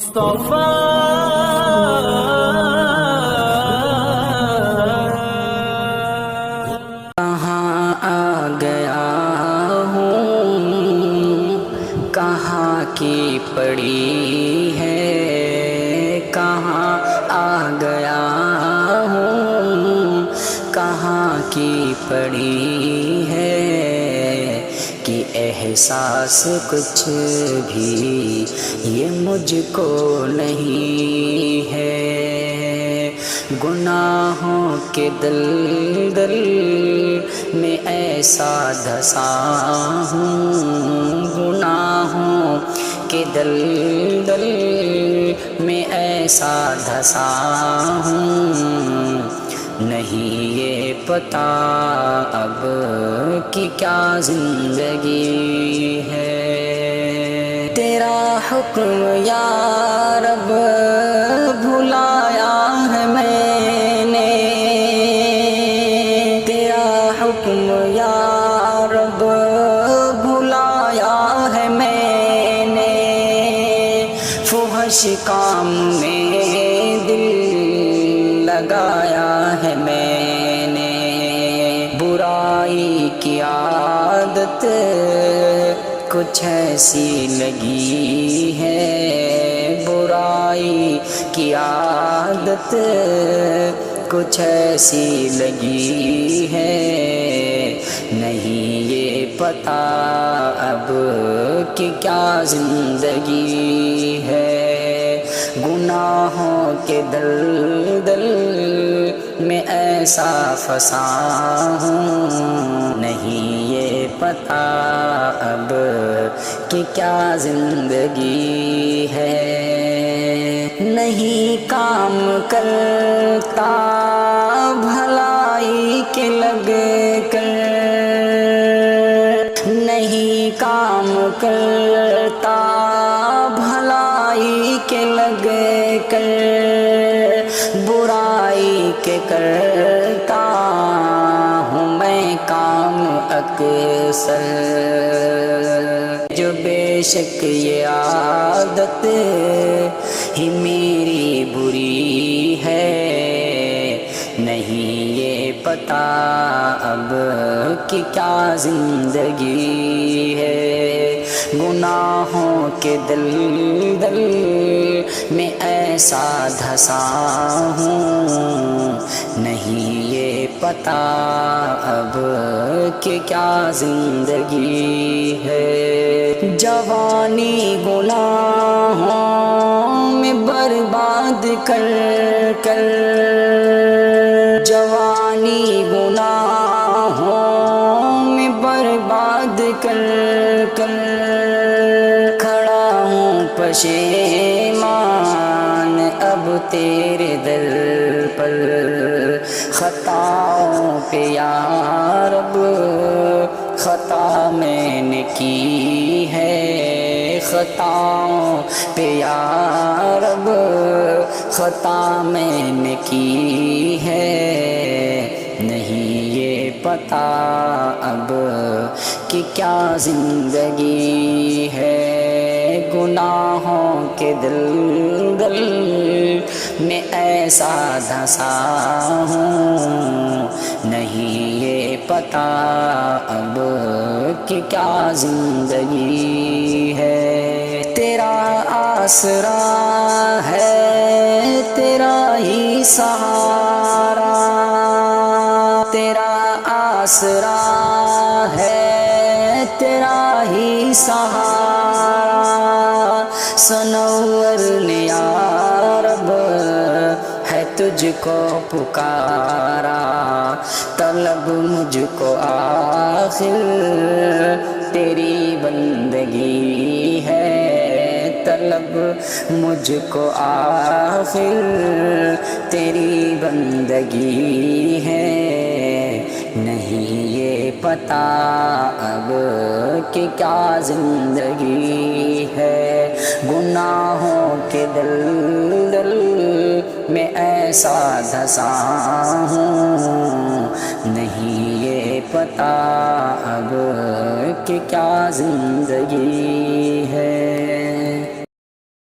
مصطفیٰ کہاں آ گیا ہوں، کہاں کی پڑی ہے، کہاں آ گیا ہوں، کہاں کی پڑی ہے کہ احساس کچھ بھی یہ مجھ کو نہیں ہے۔ گناہوں کے دلدل میں ایسا دھسا ہوں، گناہوں کے دلدل میں ایسا دھسا ہوں، نہیں یہ پتہ اب کہ کیا زندگی ہے۔ تیرا حکم یا رب بھلایا ہے میں نے، تیرا حکم یا رب بھلایا ہے میں نے، فحش کام میں دل لگایا ہے میں نے، برائی کی عادت کچھ ایسی لگی ہے، برائی کی عادت کچھ ایسی لگی ہے، نہیں یہ پتہ اب کہ کیا زندگی ہے۔ گناہوں کے دلدل میں ایسا پھنسا ہوں، نہیں یہ پتہ اب کہ کیا زندگی ہے۔ نہیں کام کرتا بھلائی کے لگ کر، نہیں کام کرتا بھلائی کے لگ کر، برائی کے کرتا ہوں میں کام اکثر، جو بے شک یہ عادت ہی میری بری ہے، نہیں یہ پتہ اب کہ کیا زندگی ہے۔ گناہوں کے دلدل میں ایسا دھسا ہوں، نہیں یہ پتہ اب کہ کیا زندگی ہے۔ جوانی گناہوں میں برباد کر کر، جوانی گناہوں میں برباد کر کر، کھڑا ہوں پشیمان اب تیرے در پر، خطاؤں پہ یا رب خطا میں نے کی ہے، خطاؤں پہ یا رب خطا میں نے کی ہے، نہیں یہ پتہ اب کہ کیا زندگی ہے۔ گناہوں کے دلدل میں ایسا دھسا ہوں، نہیں یہ پتہ اب کہ کیا زندگی ہے۔ تیرا آسرا ہے تیرا ہی سہارا، تیرا آسرا ہے تیرا ہی سہارا، سنور نے یا رب ہے تجھ کو پکارا، طلب مجھ کو آخر تیری بندگی ہے، طلب مجھ کو آخر تیری بندگی ہے، نہیں یہ پتہ اب کہ کیا زندگی ہے۔ گناہوں کے دلدل میں ایسا دھسا ہوں، نہیں یہ پتہ اب کہ کیا زندگی ہے۔